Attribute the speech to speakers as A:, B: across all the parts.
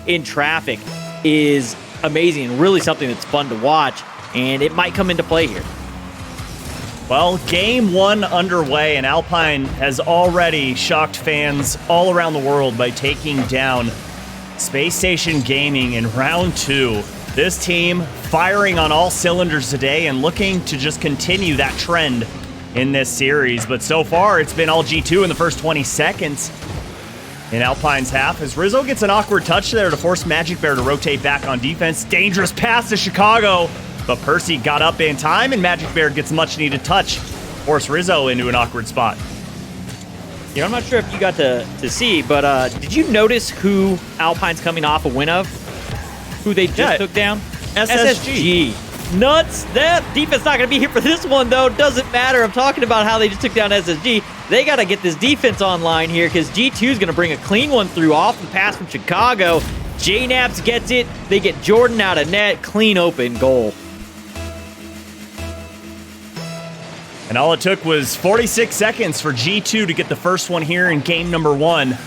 A: in traffic is amazing and really something that's fun to watch, and it might come into play here.
B: Well, game one underway, and Alpine has already shocked fans all around the world by taking down Space Station Gaming in round two. This team firing on all cylinders today and looking to just continue that trend in this series. But so far, it's been all G2 in the first 20 seconds in Alpine's half, as Rizzo gets an awkward touch there to force Magic Bear to rotate back on defense. Dangerous pass to Chicago, but Percy got up in time, and Magic Bear gets much needed touch, force Rizzo into an awkward spot.
A: You know, I'm not sure if you got to see, but did you notice who Alpine's coming off a win of? Who they just took down?
B: SSG.
A: Nuts. That defense not going to be here for this one, though. Doesn't matter. I'm talking about how they just took down SSG. They got to get this defense online here because G2 is going to bring a clean one through off the pass from Chicago. JNaps gets it. They get Jordan out of net. Clean open goal.
B: And all it took was 46 seconds for G2 to get the first one here in game number one.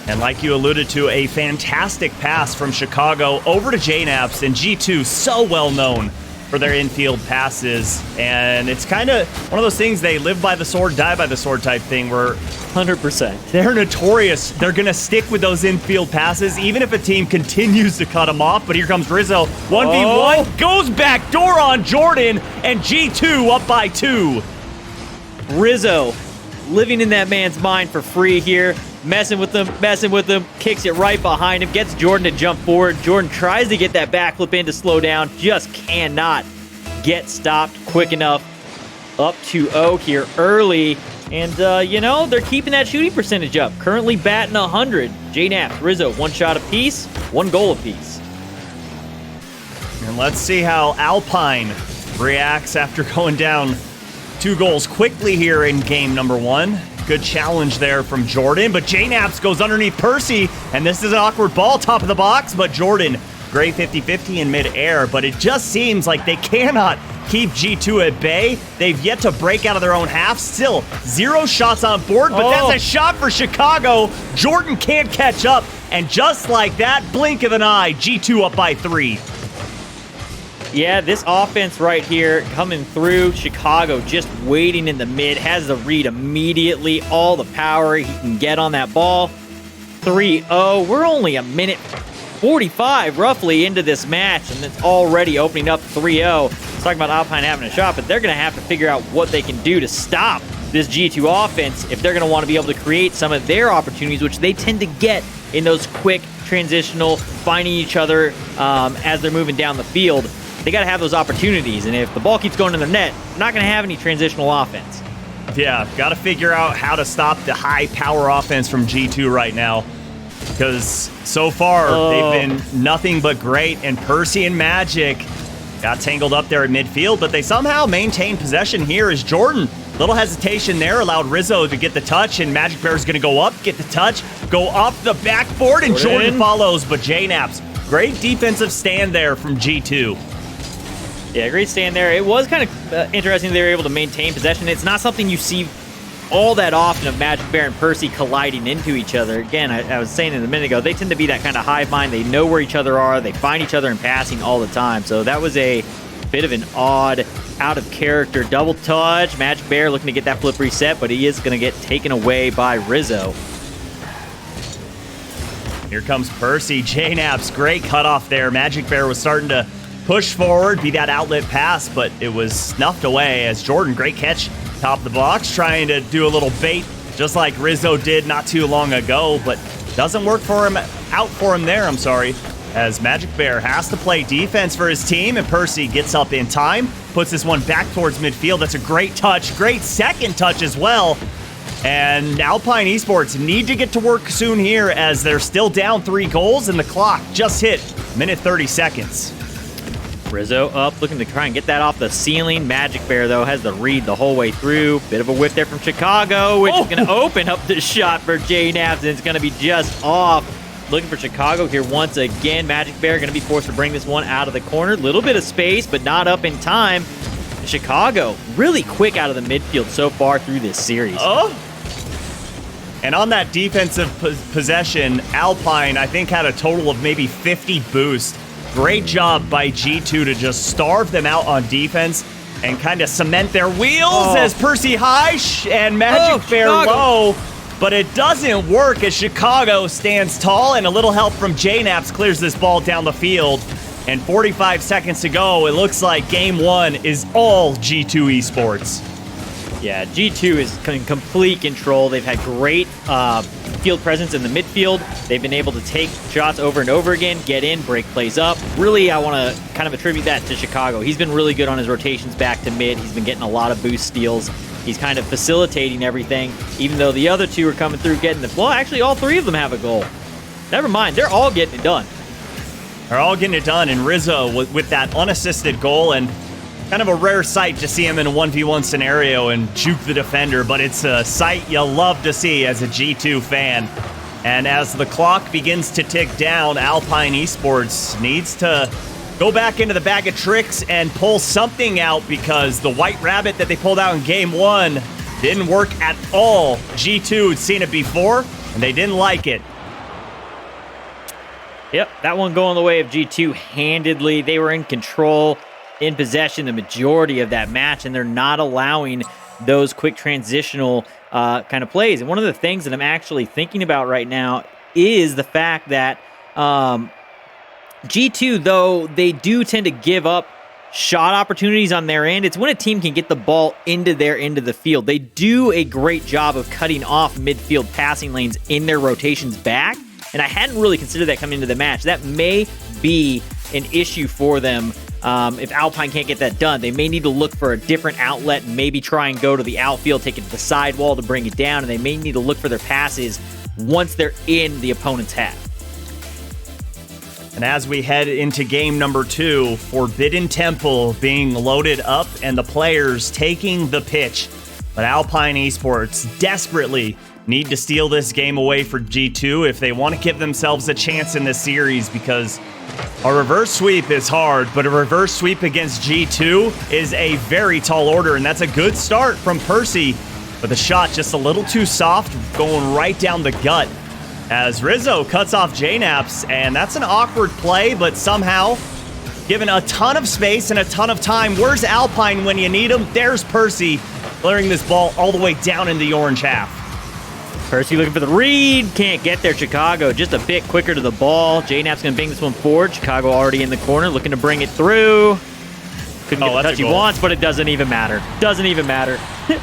B: And like you alluded to, a fantastic pass from Chicago over to JNaps, and G2 so well known for their infield passes. And it's kind of one of those things, they live by the sword, die by the sword type thing, where
A: 100%.
B: they're notorious. They're going to stick with those infield passes, even if a team continues to cut them off. But here comes Rizzo. 1v1, goes back door on Jordan, and G2 up by 2.
A: Rizzo living in that man's mind for free here. Messing with them, kicks it right behind him, gets Jordan to jump forward. Jordan tries to get that backflip in to slow down, just cannot get stopped quick enough. Up 2-0 here early, and you know, they're keeping that shooting percentage up. Currently batting 100. JNaps, Rizzo, one shot apiece, one goal apiece.
B: And let's see how Alpine reacts after going down 2 goals quickly here in game number one. Good challenge there from Jordan, but JNaps goes underneath Percy, and this is an awkward ball, top of the box, but Jordan, great 50-50 in midair, but it just seems like they cannot keep G2 at bay. They've yet to break out of their own half. Still, 0 shots on board, but that's a shot for Chicago. Jordan can't catch up, and just like that, blink of an eye, G2 up by 3.
A: Yeah, this offense right here coming through. Chicago just waiting in the mid, has the read immediately, all the power he can get on that ball. 3-0. We're only a minute 45 roughly into this match, and it's already opening up 3-0. Let's talk about Alpine having a shot, but they're going to have to figure out what they can do to stop this G2 offense if they're going to want to be able to create some of their opportunities, which they tend to get in those quick transitional, finding each other as they're moving down the field. They got to have those opportunities, and if the ball keeps going in their net, they're not going to have any transitional offense.
B: Yeah, got to figure out how to stop the high-power offense from G2 right now, because so far they've been nothing but great, and Percy and Magic got tangled up there at midfield, but they somehow maintained possession here as Jordan. Little hesitation there, allowed Rizzo to get the touch, and Magic Bear is going to go up, get the touch, go off the backboard, and Jordan follows, but JNaps, great defensive stand there from G2.
A: Yeah, great stand there. It was kind of interesting they were able to maintain possession. It's not something you see all that often of Magic Bear and Percy colliding into each other. Again, I was saying it a minute ago, they tend to be that kind of hive mind. They know where each other are. They find each other in passing all the time. So that was a bit of an odd, out-of-character double touch. Magic Bear looking to get that flip reset, but he is going to get taken away by Rizzo.
B: Here comes Percy. JNaps, great cutoff there. Magic Bear was starting to push forward, be that outlet pass, but it was snuffed away as Jordan, great catch, top of the box, trying to do a little bait, just like Rizzo did not too long ago, but doesn't work for him, out for him there, as Magic Bear has to play defense for his team, and Percy gets up in time, puts this one back towards midfield. That's a great touch, great second touch as well, and Alpine Esports need to get to work soon here as they're still down 3 goals, and the clock just hit minute 30 seconds.
A: Rizzo up, looking to try and get that off the ceiling. Magic Bear, though, has the read the whole way through. Bit of a whiff there from Chicago, which is going to open up the shot for JNaps, and it's going to be just off. Looking for Chicago here once again. Magic Bear going to be forced to bring this one out of the corner. Little bit of space, but not up in time. Chicago really quick out of the midfield so far through this series.
B: And on that defensive possession, Alpine, I think, had a total of maybe 50 boost. Great job by G2 to just starve them out on defense and kind of cement their wheels as Percy high and Magic Bear low. But it doesn't work as Chicago stands tall, and a little help from JNaps clears this ball down the field. And 45 seconds to go, it looks like game one is all G2 Esports.
A: Yeah, G2 is in complete control. They've had great field presence in the midfield. They've been able to take shots over and over again, get in, break plays up. Really, I want to kind of attribute that to Chicago. He's been really good on his rotations back to mid. He's been getting a lot of boost steals. He's kind of facilitating everything, even though the other two are coming through getting the... Well, actually, all three of them have a goal. Never mind. They're all getting it done.
B: They're all getting it done, and Rizzo with that unassisted goal, and kind of a rare sight to see him in a 1v1 scenario and juke the defender, but it's a sight you love to see as a G2 fan. And as the clock begins to tick down, Alpine Esports needs to go back into the bag of tricks and pull something out, because the white rabbit that they pulled out in game one didn't work at all. G2 had seen it before, and they didn't like it.
A: Yep, that one going the way of G2 handedly. They were in control, in possession the majority of that match, and they're not allowing those quick transitional kind of plays. And one of the things that I'm actually thinking about right now is the fact that G2, though they do tend to give up shot opportunities on their end, it's when a team can get the ball into their end of the field. They do a great job of cutting off midfield passing lanes in their rotations back, and I hadn't really considered that coming into the match. That may be an issue for them. If Alpine can't get that done, they may need to look for a different outlet and maybe try and go to the outfield, take it to the sidewall to bring it down, and they may need to look for their passes once they're in the opponent's half.
B: And as we head into game number 2, Forbidden Temple being loaded up and the players taking the pitch. But Alpine Esports desperately need to steal this game away for G2 if they want to give themselves a chance in this series, because a reverse sweep is hard, but a reverse sweep against G2 is a very tall order, and that's a good start from Percy, but the shot just a little too soft, going right down the gut as Rizzo cuts off JNaps, and that's an awkward play, but somehow given a ton of space and a ton of time. Where's Alpine when you need him? There's Percy clearing this ball all the way down in the orange half.
A: Percy looking for the read. Can't get there. Chicago just a bit quicker to the ball. JNap's going to bang this one forward. Chicago already in the corner looking to bring it through. Couldn't get the touch he wants, but it doesn't even matter. Doesn't even matter.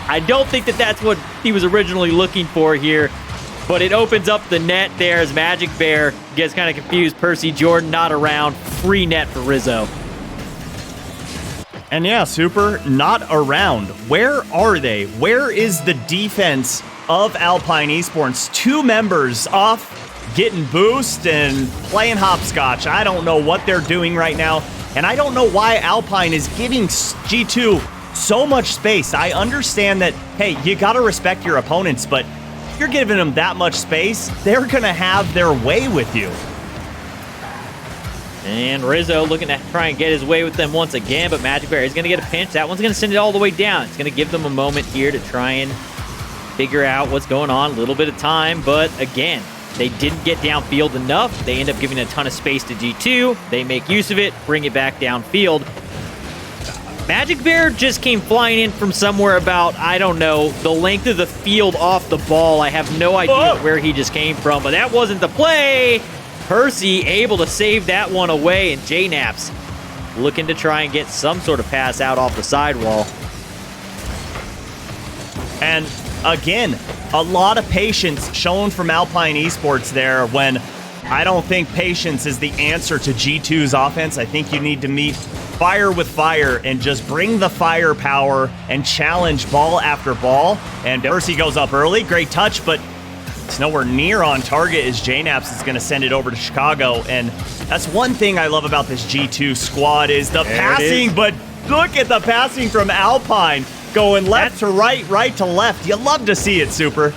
A: I don't think that that's what he was originally looking for here, but it opens up the net there as Magic Bear gets kind of confused. Percy Jordan not around. Free net for Rizzo.
B: And yeah, Super, not around. Where are they? Where is the defense of Alpine Esports? Two members off getting boost and playing hopscotch. I don't know what they're doing right now, and I don't know why Alpine is giving G2 so much space. I understand that, hey, you got to respect your opponents, but if you're giving them that much space, they're going to have their way with you.
A: And Rizzo looking to try and get his way with them once again, but Magic Bear is going to get a pinch. That one's going to send it all the way down. It's going to give them a moment here to try and figure out what's going on. A little bit of time, but again, they didn't get downfield enough. They end up giving a ton of space to G2. They make use of it, bring it back downfield. Magic Bear just came flying in from somewhere about, I don't know, the length of the field off the ball. I have no idea where he just came from, but that wasn't the play. Percy able to save that one away, and JNaps looking to try and get some sort of pass out off the sidewall.
B: And again, a lot of patience shown from Alpine Esports there, when I don't think patience is the answer to G2's offense. I think you need to meet fire with fire and just bring the firepower and challenge ball after ball. And Percy goes up early. Great touch, but it's nowhere near on target as JNaps is going to send it over to Chicago. And that's one thing I love about this G2 squad is the passing, but look at the passing from Alpine. Going left to right, right to left. You love to see it, Super.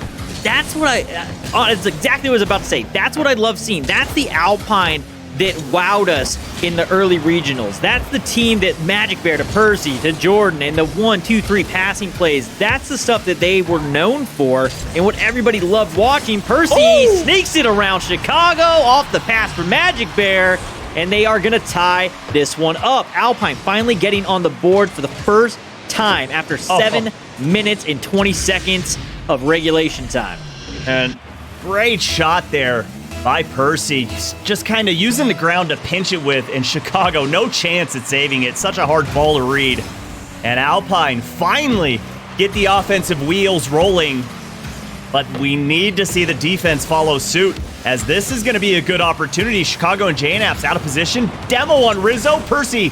A: That's what it's exactly what I was about to say. That's what I love seeing. That's the Alpine that wowed us in the early regionals. That's the team that Magic Bear to Percy, to Jordan, and the 1, 2, 3 passing plays. That's the stuff that they were known for and what everybody loved watching. Percy sneaks it around Chicago off the pass for Magic Bear, and they are going to tie this one up. Alpine finally getting on the board for the first time after 7 minutes and 20 seconds of regulation time.
B: And great shot there by Percy, just kind of using the ground to pinch it with, and Chicago, no chance at saving it. Such a hard ball to read. And Alpine finally get the offensive wheels rolling, but we need to see the defense follow suit, as this is going to be a good opportunity. Chicago and JNAP's out of position. Demo on Rizzo. Percy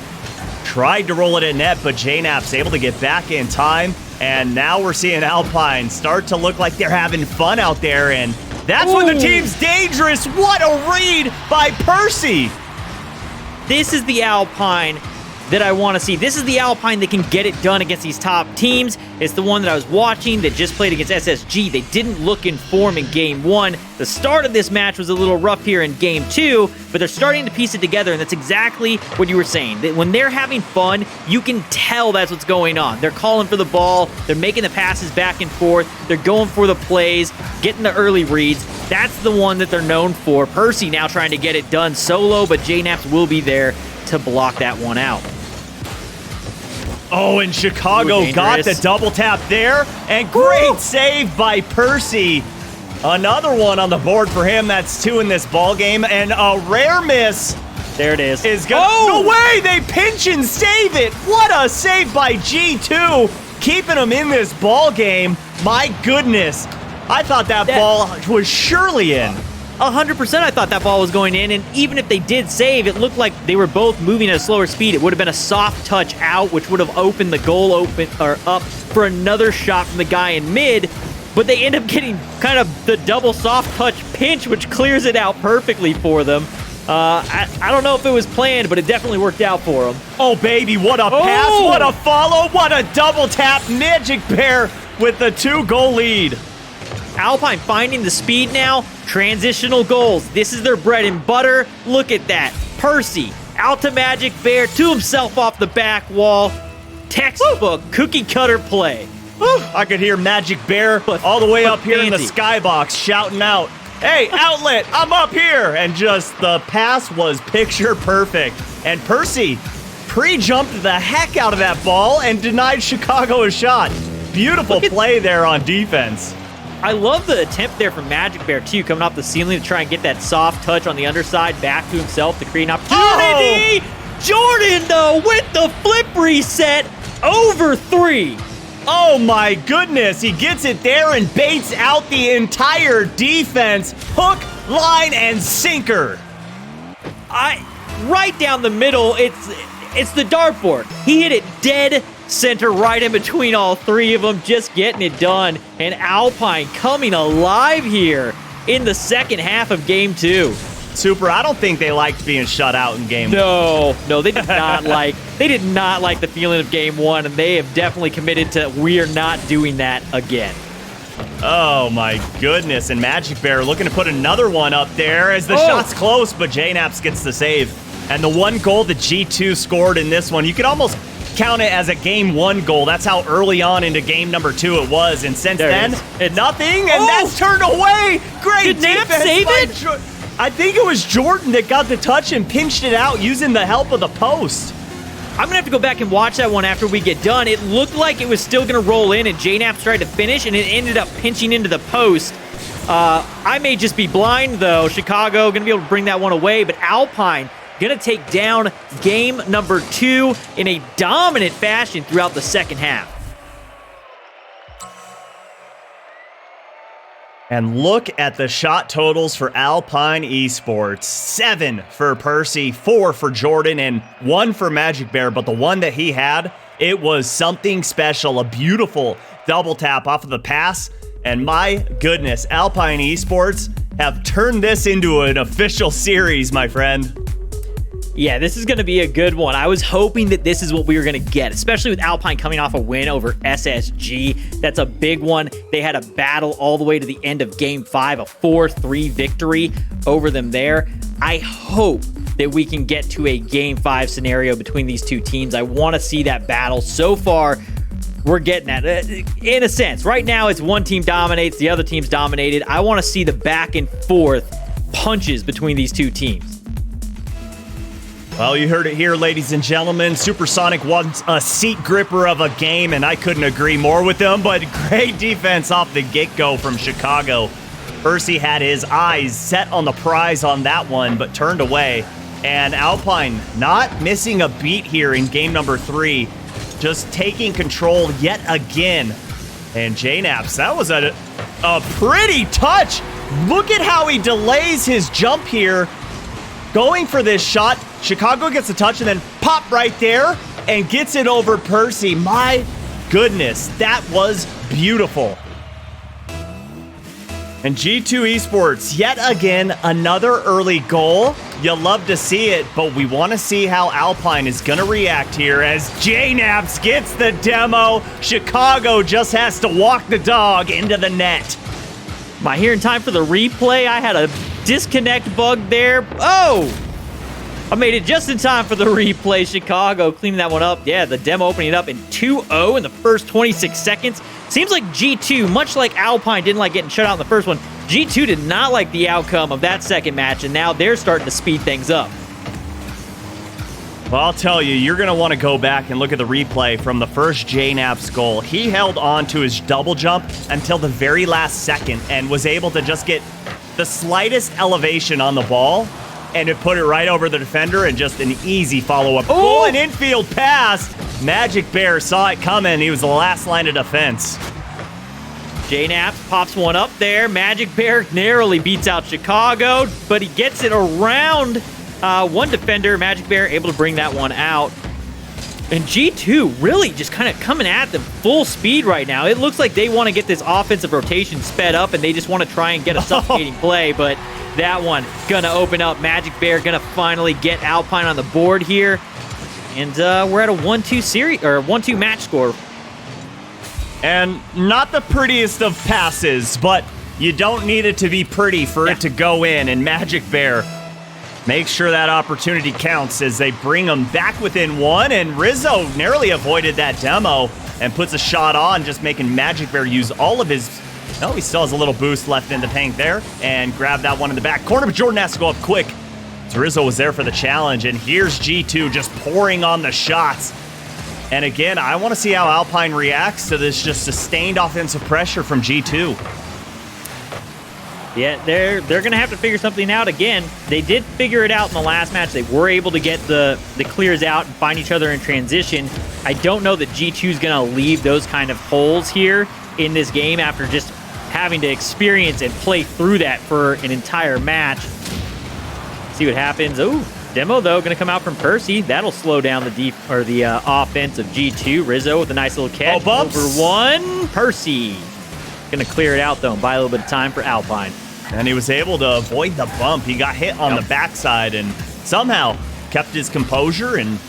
B: tried to roll it at net, but JNAP's able to get back in time. And now we're seeing Alpine start to look like they're having fun out there, and that's when the team's dangerous. What a read by Percy.
A: This is the Alpine that I want to see. This is the Alpine that can get it done against these top teams. It's the one that I was watching that just played against SSG. They didn't look in form in Game 1. The start of this match was a little rough here in Game 2, but they're starting to piece it together, and that's exactly what you were saying. That when they're having fun, you can tell that's what's going on. They're calling for the ball. They're making the passes back and forth. They're going for the plays, getting the early reads. That's the one that they're known for. Percy now trying to get it done solo, but JNAPs will be there to block that one out.
B: Oh, and Chicago got the double tap there, and great save by Percy. Another one on the board for him. That's 2 in this ball game, and a rare miss.
A: There it is.
B: No way! They pinch and save it. What a save by G2, keeping them in this ball game. My goodness, I thought that ball was surely in.
A: 100% I thought that ball was going in, and even if they did save, it looked like they were both moving at a slower speed. It would have been a soft touch out, which would have opened the goal up for another shot from the guy in mid, but they end up getting kind of the double soft touch pinch, which clears it out perfectly for them. I don't know if it was planned, but it definitely worked out for them.
B: Oh, baby, what a pass, what a follow, what a double tap. Magic Bear with the 2-goal lead.
A: Alpine finding the speed now. Transitional goals. This is their bread and butter. Look at that. Percy out to Magic Bear, to himself off the back wall. Textbook cookie cutter play.
B: I could hear Magic Bear all the way up here in the skybox shouting out, "Hey, outlet, I'm up here!" And just the pass was picture perfect. And Percy pre-jumped the heck out of that ball and denied Chicago a shot. Beautiful play there on defense.
A: I love the attempt there from Magic Bear, too, coming off the ceiling to try and get that soft touch on the underside back to himself to create an opportunity. Jordan, though, with the flip reset over 3.
B: Oh, my goodness. He gets it there and baits out the entire defense. Hook, line, and sinker.
A: Right down the middle, it's the dartboard. He hit it dead center right in between all 3 of them, just getting it done. And Alpine coming alive here in the second half of Game 2.
B: Super, I don't think they liked being shut out in Game 1.
A: No, they did not they did not like the feeling of Game 1, and they have definitely committed to, we are not doing that again.
B: Oh my goodness, and Magic Bear looking to put another one up there as the shot's close, but JNAPS gets the save. And the 1 goal that G2 scored in this one, you could almost count it as a Game 1 goal. That's how early on into Game number 2 it was. And since then, nothing, and that's turned away. Great defense.
A: Did save it?
B: I think it was Jordan that got the touch and pinched it out using the help of the post.
A: I'm going to have to go back and watch that one after we get done. It looked like it was still going to roll in, and JNAPS tried to finish, and it ended up pinching into the post. I may just be blind, though. Chicago going to be able to bring that one away, but Alpine going to take down game number 2 in a dominant fashion throughout the second half.
B: And look at the shot totals for Alpine Esports. 7 for Percy, 4 for Jordan, and 1 for Magic Bear. But the one that he had, it was something special. A beautiful double tap off of the pass. And my goodness, Alpine Esports have turned this into an official series, my friend.
A: Yeah, this is going to be a good one. I was hoping that this is what we were going to get, especially with Alpine coming off a win over SSG. That's a big one. They had a battle all the way to the end of Game 5, a 4-3 victory over them there. I hope that we can get to a Game 5 scenario between these two teams. I want to see that battle. So far, we're getting that. In a sense, right now it's one team dominates, the other team's dominated. I want to see the back and forth punches between these two teams.
B: Well, you heard it here, ladies and gentlemen. Supersonic wants a seat gripper of a game, and I couldn't agree more with them, but great defense off the get-go from Chicago. Percy had his eyes set on the prize on that one, but turned away. And Alpine not missing a beat here in game number 3, just taking control yet again. And JNaps, that was a pretty touch. Look at how he delays his jump here, going for this shot. Chicago gets a touch and then pop right there and gets it over Percy. My goodness, that was beautiful. And G2 Esports, yet again, another early goal. You love to see it, but we want to see how Alpine is going to react here as JNaps gets the demo. Chicago just has to walk the dog into the net.
A: Am I here in time for the replay? I had a disconnect bug there. Oh! I made it just in time for the replay. Chicago cleaning that one up. Yeah, the demo opening it up in 2-0 in the first 26 seconds. Seems like G2, much like Alpine didn't like getting shut out in the first one, G2 did not like the outcome of that second match, and now they're starting to speed things up.
B: Well, I'll tell you, you're going to want to go back and look at the replay from the first JNaps goal. He held on to his double jump until the very last second and was able to just get the slightest elevation on the ball, and it put it right over the defender, and just an easy follow-up. Oh, an infield pass. Magic Bear saw it coming. He was the last line of defense.
A: JNaps pops one up there. Magic Bear narrowly beats out Chicago, but he gets it around one defender. Magic Bear able to bring that one out. And G2 really just kind of coming at them full speed right now. It looks like they want to get this offensive rotation sped up, and they just want to try and get a suffocating play, but that one gonna open up. Magic Bear gonna finally get Alpine on the board here. And we're at a 1-2 series, or 1-2 match score.
B: And not the prettiest of passes, but you don't need it to be pretty for it to go in. And Magic Bear makes sure that opportunity counts as they bring him back within one. And Rizzo narrowly avoided that demo and puts a shot on, just making Magic Bear use all of his... No, he still has a little boost left in the tank there, and grab that one in the back corner, but Jordan has to go up quick. Rizzo was there for the challenge, and here's G2 just pouring on the shots. And again, I want to see how Alpine reacts to this just sustained offensive pressure from G2.
A: Yeah, they're going to have to figure something out again. They did figure it out in the last match. They were able to get the clears out and find each other in transition. I don't know that G2 is going to leave those kind of holes here in this game after just having to experience and play through that for an entire match. See what happens. Oh, demo though going to come out from Percy. That'll slow down the offense of G2. Rizzo with a nice little catch. Over one. Percy going to clear it out though and buy a little bit of time for Alpine.
B: And he was able to avoid the bump. He got hit on the backside and somehow kept his composure and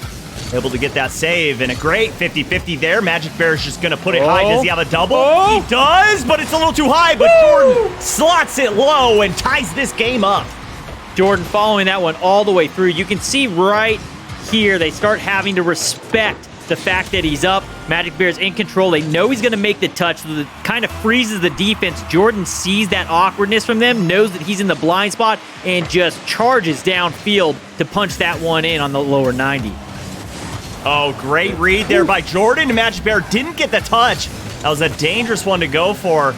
B: able to get that save, and a great 50-50 there. Magic Bear is just going to put it high. Does he have a double? He does, but it's a little too high, but Jordan slots it low and ties this game up.
A: Jordan following that one all the way through. You can see right here they start having to respect the fact that he's up. Magic Bear's in control. They know he's going to make the touch, so it kind of freezes the defense. Jordan sees that awkwardness from them, knows that he's in the blind spot, and just charges downfield to punch that one in on the lower 90.
B: Oh, great read there by Jordan. Magic Bear didn't get the touch. That was a dangerous one to go for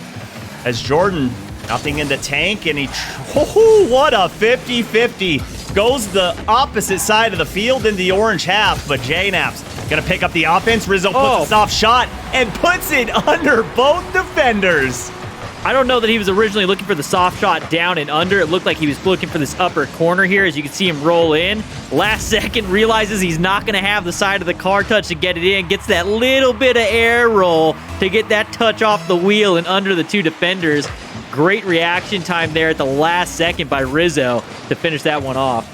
B: as Jordan nothing in the tank, and he... Oh, what a 50-50. Goes the opposite side of the field in the orange half, but JNaps gonna pick up the offense. Rizzo puts a soft shot and puts it under both defenders.
A: I don't know that he was originally looking for the soft shot down and under. It looked like he was looking for this upper corner here, as you can see him roll in. Last second, realizes he's not going to have the side of the car touch to get it in. Gets that little bit of air roll to get that touch off the wheel and under the two defenders. Great reaction time there at the last second by Rizzo to finish that one off.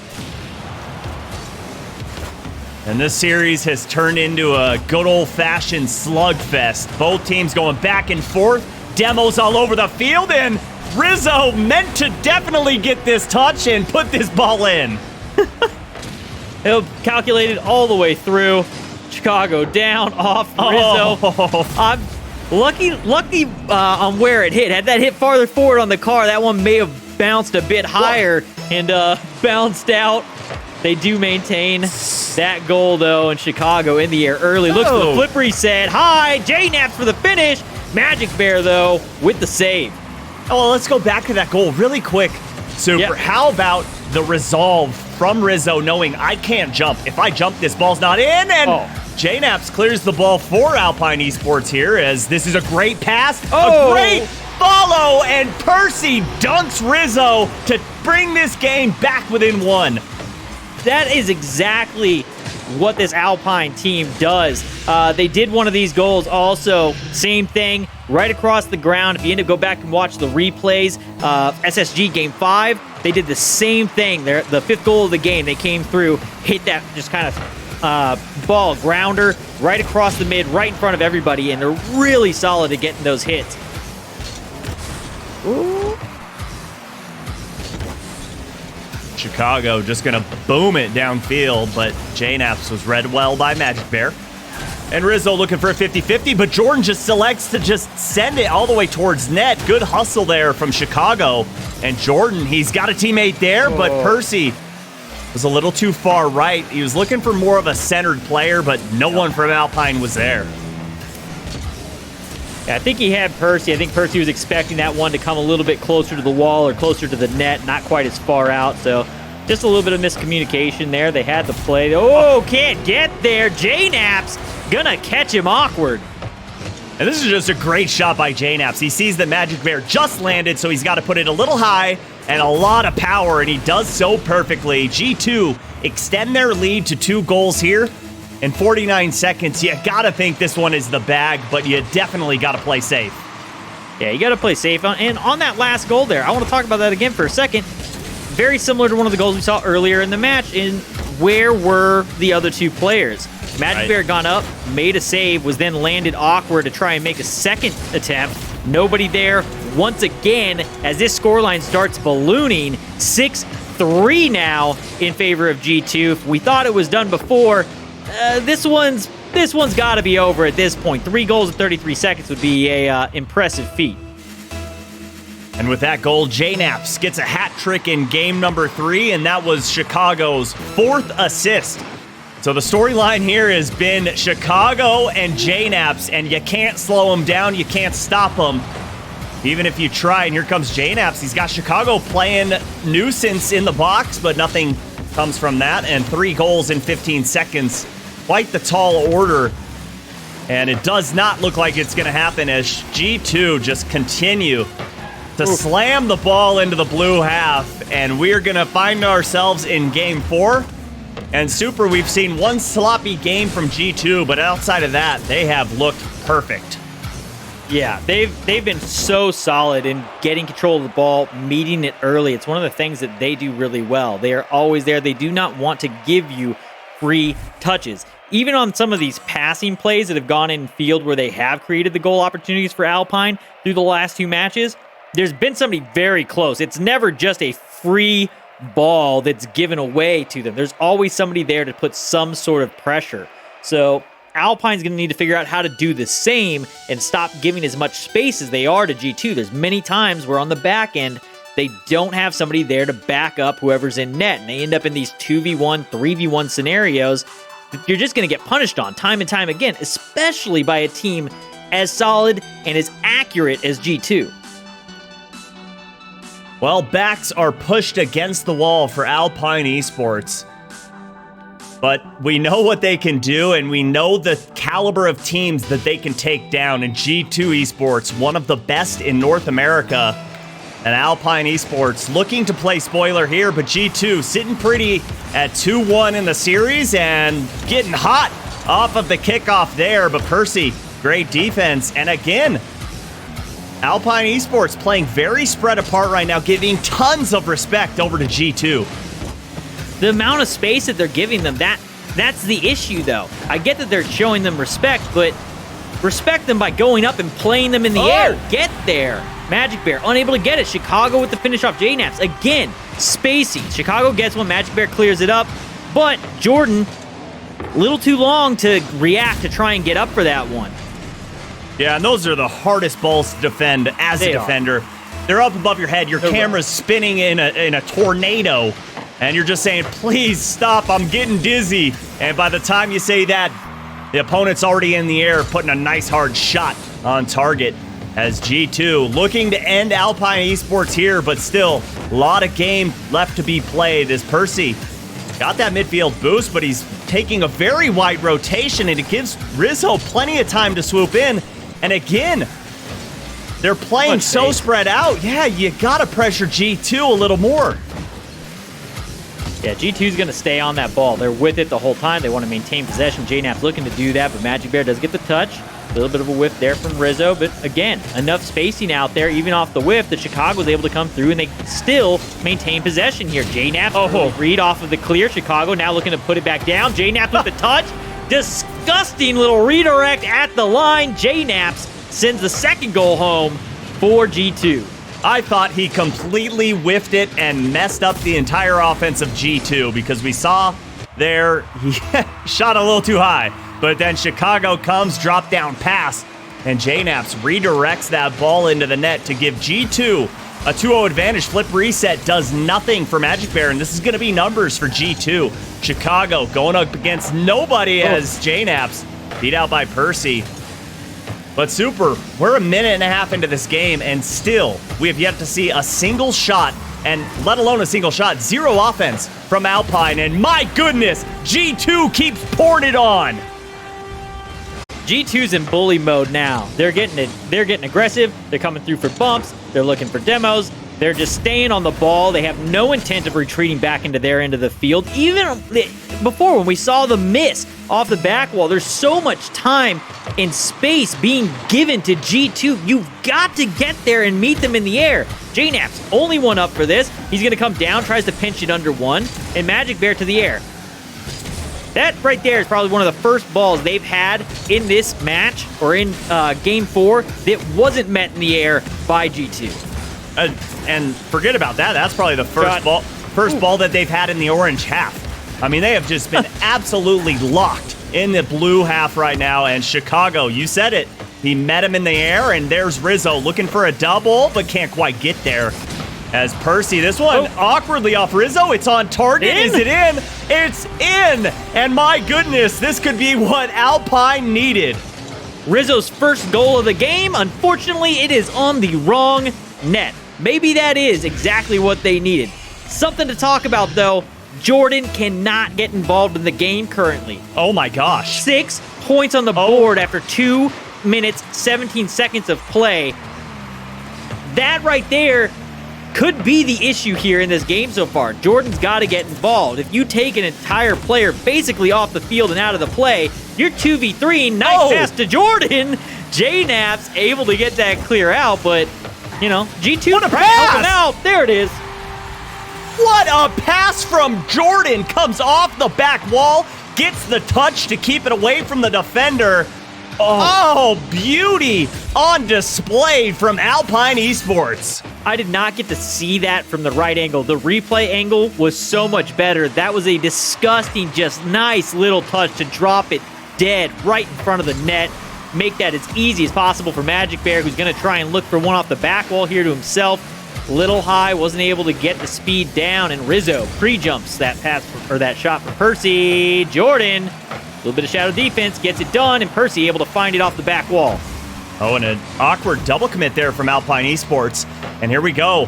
B: And this series has turned into a good old-fashioned slugfest. Both teams going back and forth. Demos all over the field, and Rizzo meant to definitely get this touch and put this ball in.
A: He'll calculate it all the way through. Chicago down off Rizzo.
B: Oh.
A: I'm lucky on where it hit. Had that hit farther forward on the car, that one may have bounced a bit higher and bounced out. They do maintain that goal, though, and Chicago in the air early. Looks for the flip reset. High, JNaps for the finish. Magic Bear, though, with the save.
B: Oh, let's go back to that goal really quick. Super.
A: Yep.
B: How about the resolve from Rizzo knowing I can't jump? If I jump, this ball's not in, and JNaps clears the ball for Alpine Esports here as this is a great pass, a great follow, and Percy dunks Rizzo to bring this game back within one.
A: That is exactly what this Alpine team does. They did one of these goals also. Same thing, right across the ground. If you end up go back and watch the replays, SSG Game 5, they did the same thing. The fifth goal of the game, they came through, hit that just kind of ball grounder right across the mid, right in front of everybody, and they're really solid at getting those hits. Ooh.
B: Chicago just going to boom it downfield, but JNaps was read well by Magic Bear. And Rizzo looking for a 50-50, but Jordan just selects to just send it all the way towards net. Good hustle there from Chicago. And Jordan, he's got a teammate there, but Percy was a little too far right. He was looking for more of a centered player, but no one from Alpine was there.
A: Yeah, I think he had Percy. I think Percy was expecting that one to come a little bit closer to the wall or closer to the net, not quite as far out. So just a little bit of miscommunication there. They had the play. Oh, can't get there. JNaps gonna catch him awkward.
B: And this is just a great shot by JNaps. He sees that Magic Bear just landed, so he's got to put it a little high and a lot of power, and he does so perfectly. G2 extend their lead to 2 goals here. In 49 seconds, you gotta think this one is the bag, but you definitely gotta play safe.
A: Yeah, you gotta play safe. And on that last goal there, I want to talk about that again for a second. Very similar to one of the goals we saw earlier in the match. In where were the other 2 players? Magic Bear gone up, made a save, was then landed awkward to try and make a second attempt. Nobody there once again as this scoreline starts ballooning. 6-3 now in favor of G2. If we thought it was done before, this one's got to be over at this point. 3 goals in 33 seconds would be a impressive feat.
B: And with that goal, JNaps gets a hat trick in game number 3, and that was Chicago's 4th assist. So the storyline here has been Chicago and JNaps, and you can't slow them down, you can't stop them, even if you try. And here comes JNaps. He's got Chicago playing nuisance in the box, but nothing comes from that. And 3 goals in 15 seconds. Quite the tall order. And it does not look like it's going to happen as G2 just continue to slam the ball into the blue half. And we're going to find ourselves in game 4. And Super, we've seen one sloppy game from G2, but outside of that, they have looked perfect.
A: Yeah, they've been so solid in getting control of the ball, meeting it early. It's one of the things that they do really well. They are always there. They do not want to give you free touches. Even on some of these passing plays that have gone in field where they have created the goal opportunities for Alpine through the last 2 matches, there's been somebody very close. It's never just a free ball that's given away to them. There's always somebody there to put some sort of pressure. So Alpine's going to need to figure out how to do the same and stop giving as much space as they are to G2. There's many times where on the back end, they don't have somebody there to back up whoever's in net, and they end up in these 2v1, 3v1 scenarios that you're just going to get punished on time and time again, especially by a team as solid and as accurate as G2.
B: Well, backs are pushed against the wall for Alpine Esports. But we know what they can do, and we know the caliber of teams that they can take down. And G2 Esports, one of the best in North America. And Alpine Esports looking to play spoiler here, but G2 sitting pretty at 2-1 in the series and getting hot off of the kickoff there. But Percy, great defense. And again, Alpine Esports playing very spread apart right now, giving tons of respect over to G2.
A: The amount of space that they're giving them, that's the issue, though. I get that they're showing them respect, but respect them by going up and playing them in the air. Get there. Magic Bear unable to get it. Chicago with the finish off JNaps. Again, spacey. Chicago gets one. Magic Bear clears it up. But Jordan, a little too long to react to try and get up for that one.
B: Yeah, and those are the hardest balls to defend as a defender. They're up above your head. Your camera's spinning in a tornado, and you're just saying, please stop, I'm getting dizzy. And by the time you say that, the opponent's already in the air, putting a nice hard shot on target as G2 looking to end Alpine Esports here, but still a lot of game left to be played as Percy got that midfield boost, but he's taking a very wide rotation, and it gives Rizzo plenty of time to swoop in. And again, they're playing so spread out. Yeah, you gotta pressure G2 a little more.
A: Yeah, G2's going to stay on that ball. They're with it the whole time. They want to maintain possession. JNap's looking to do that, but Magic Bear does get the touch. A little bit of a whiff there from Rizzo, but again, enough spacing out there, even off the whiff, that Chicago was able to come through, and they still maintain possession here. JNap, read off of the clear. Chicago now looking to put it back down. JNap with the touch. Disgusting little redirect at the line. JNaps sends the second goal home for G2.
B: I thought he completely whiffed it and messed up the entire offense of G2 because we saw there he shot a little too high. But then Chicago comes, drop down pass, and JNaps redirects that ball into the net to give G2 a 2-0 advantage. Flip reset does nothing for Magic Bear, and this is going to be numbers for G2. Chicago going up against nobody as JNaps beat out by Percy. But Super, we're a minute and a half into this game, and still, we have yet to see a single shot, and let alone a single shot, zero offense from Alpine, and my goodness, G2 keeps pouring it on.
A: G2's in bully mode now. They're getting aggressive. They're coming through for bumps. They're looking for demos. They're just staying on the ball. They have no intent of retreating back into their end of the field. Even before, when we saw the miss off the back wall, there's so much time and space being given to G2. You've got to get there and meet them in the air. JNap's only one up for this. He's going to come down, tries to pinch it under one, and Magic Bear to the air. That right there is probably one of the first balls they've had in this match, or in Game 4, that wasn't met in the air by G2.
B: And forget about that. That's probably the first ball that they've had in the orange half. I mean, they have just been absolutely locked in the blue half right now. And Chicago, you said it. He met him in the air, and there's Rizzo looking for a double, but can't quite get there. As Percy, this one awkwardly off Rizzo. It's on target. Is it in? It's in! And my goodness, this could be what Alpine needed.
A: Rizzo's first goal of the game. Unfortunately, it is on the wrong net. Maybe that is exactly what they needed. Something to talk about, though. Jordan cannot get involved in the game currently.
B: Oh my gosh.
A: 6 points on the board after 2 minutes, 17 seconds of play. That right there could be the issue here in this game so far. Jordan's got to get involved. If you take an entire player basically off the field and out of the play, you're 2v3. Nice pass to Jordan. JNap's able to get that clear out, but, you know, G2
B: what a pass!
A: Out. There it is.
B: What a pass from Jordan. Comes off the back wall, gets the touch to keep it away from the defender. Oh, beauty on display from Alpine Esports.
A: I did not get to see that from the right angle. The replay angle was so much better. That was a disgusting, just nice little touch to drop it dead right in front of the net. Make that as easy as possible for Magic Bear, who's going to try and look for one off the back wall here to himself. Little high, wasn't able to get the speed down, and Rizzo pre-jumps that pass or that shot for Percy. Jordan, a little bit of shadow defense, gets it done, and Percy able to find it off the back wall.
B: Oh, and an awkward double commit there from Alpine Esports. And here we go.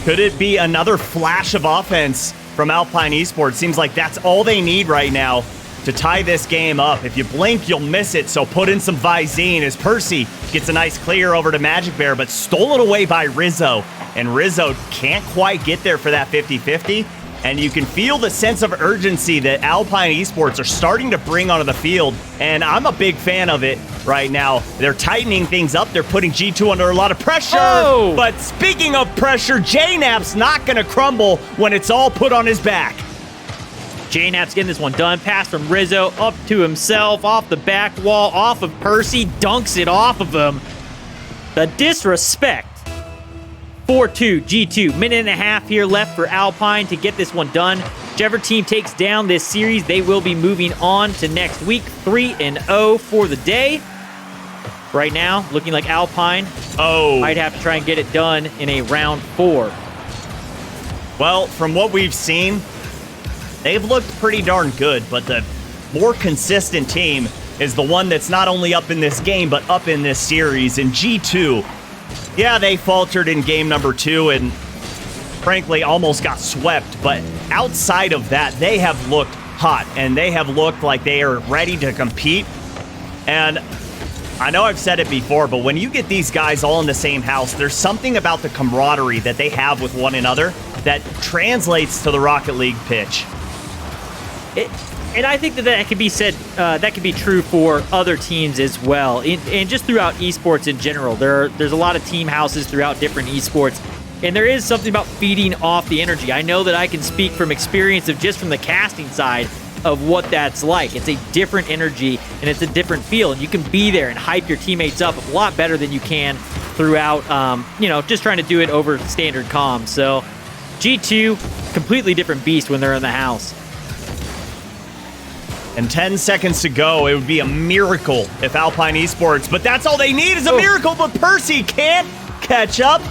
B: Could it be another flash of offense from Alpine Esports? Seems like that's all they need right now to tie this game up. If you blink, you'll miss it, so put in some Visine as Percy gets a nice clear over to Magic Bear, but stolen away by Rizzo. And Rizzo can't quite get there for that 50-50. And you can feel the sense of urgency that Alpine Esports are starting to bring onto the field. And I'm a big fan of it right now. They're tightening things up. They're putting G2 under a lot of pressure. But speaking of pressure, JNap's not going to crumble when it's all put on his back.
A: JNap's getting this one done. Pass from Rizzo up to himself, off the back wall, off of Percy, dunks it off of him. The disrespect. 4-2, G2. Minute and a half here left for Alpine to get this one done. Whichever team takes down this series, they will be moving on to next week, 3-0 for the day. Right now, looking like Alpine might have to try and get it done in a round 4.
B: Well, from what we've seen, they've looked pretty darn good, but the more consistent team is the one that's not only up in this game, but up in this series. In G2, yeah, they faltered in game number 2 and frankly almost got swept, but outside of that, they have looked hot, and they have looked like they are ready to compete. And I know I've said it before, but when you get these guys all in the same house, there's something about the camaraderie that they have with one another that translates to the Rocket League pitch.
A: And I think that could be said, that could be true for other teams as well. And just throughout esports in general, there's a lot of team houses throughout different esports. And there is something about feeding off the energy. I know that I can speak from experience of just from the casting side of what that's like. It's a different energy and it's a different feel. And you can be there and hype your teammates up a lot better than you can throughout, just trying to do it over standard comms. So G2, completely different beast when they're in the house.
B: And 10 seconds to go. It would be a miracle if Alpine Esports, but that's all they need is a miracle, but Percy can't catch up.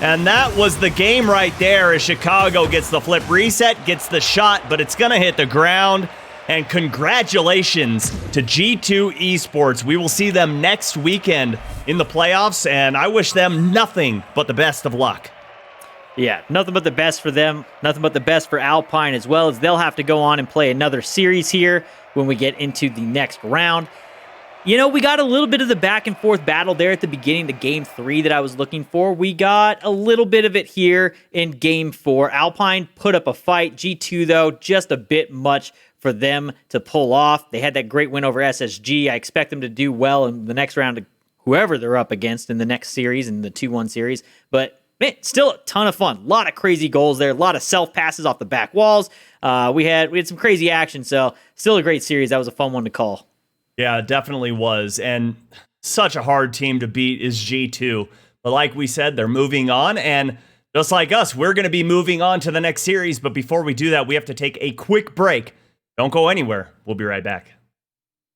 B: And that was the game right there as Chicago gets the flip reset, gets the shot, but it's going to hit the ground. And congratulations to G2 Esports. We will see them next weekend in the playoffs, and I wish them nothing but the best of luck.
A: Yeah, nothing but the best for them, nothing but the best for Alpine as well, as they'll have to go on and play another series here when we get into the next round. You know, we got a little bit of the back and forth battle there at the beginning, the game 3 that I was looking for. We got a little bit of it here in game 4. Alpine put up a fight. G2, though, just a bit much for them to pull off. They had that great win over SSG. I expect them to do well in the next round, whoever they're up against in the next series, in the 2-1 series. But man, still a ton of fun. A lot of crazy goals there. A lot of self-passes off the back walls. We had some crazy action, so still a great series. That was a fun one to call.
B: Yeah, it definitely was. And such a hard team to beat is G2. But like we said, they're moving on. And just like us, we're going to be moving on to the next series. But before we do that, we have to take a quick break. Don't go anywhere. We'll be right back.